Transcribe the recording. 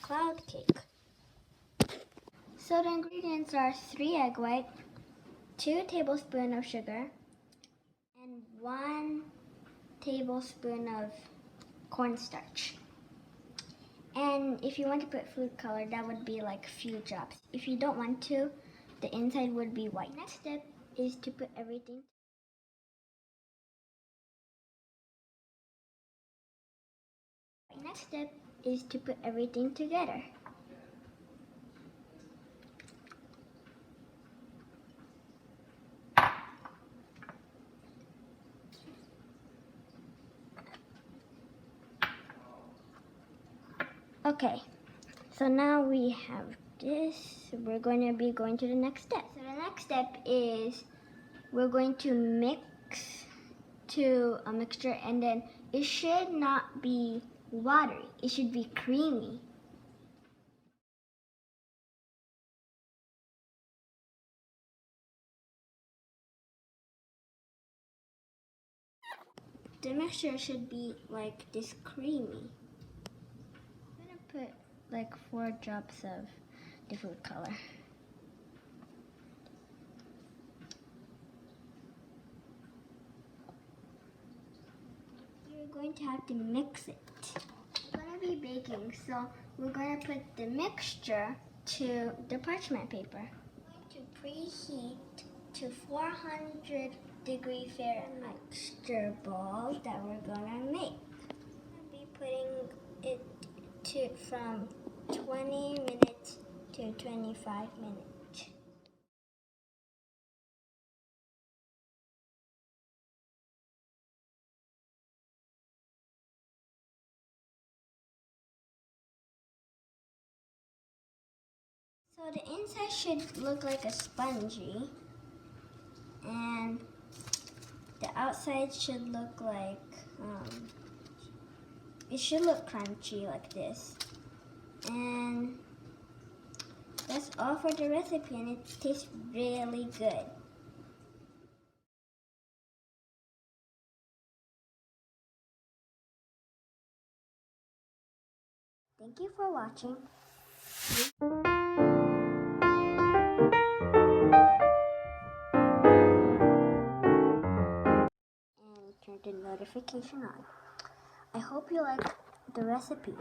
cloud cake. So the ingredients are 3 egg whites, 2 tablespoons of sugar, and 1 tablespoon of cornstarch. And if you want to put food color, that would be like a few drops. If you don't want to, the inside would be white. Next step is to put everything. Next step is to put everything together. Okay, so now we have this. We're going to be going to the next step. So the next step is we're going to mix to a mixture, and then it should not be watery. It should be creamy. The mixture should be like this creamy. I'm gonna put like 4 drops of the food color. You're going to have to mix it. We're going to be baking, so we're going to put the mixture to the parchment paper. We're going to preheat to 400-degree Fahrenheit mixture ball that we're going to make. We're going to be putting it to from 20 minutes to 25 minutes. So the inside should look like a spongy, and the outside should look like, it should look crunchy like this. And that's all for the recipe, and it tastes really good. Thank you for watching. And turn the notification on. I hope you like the recipe.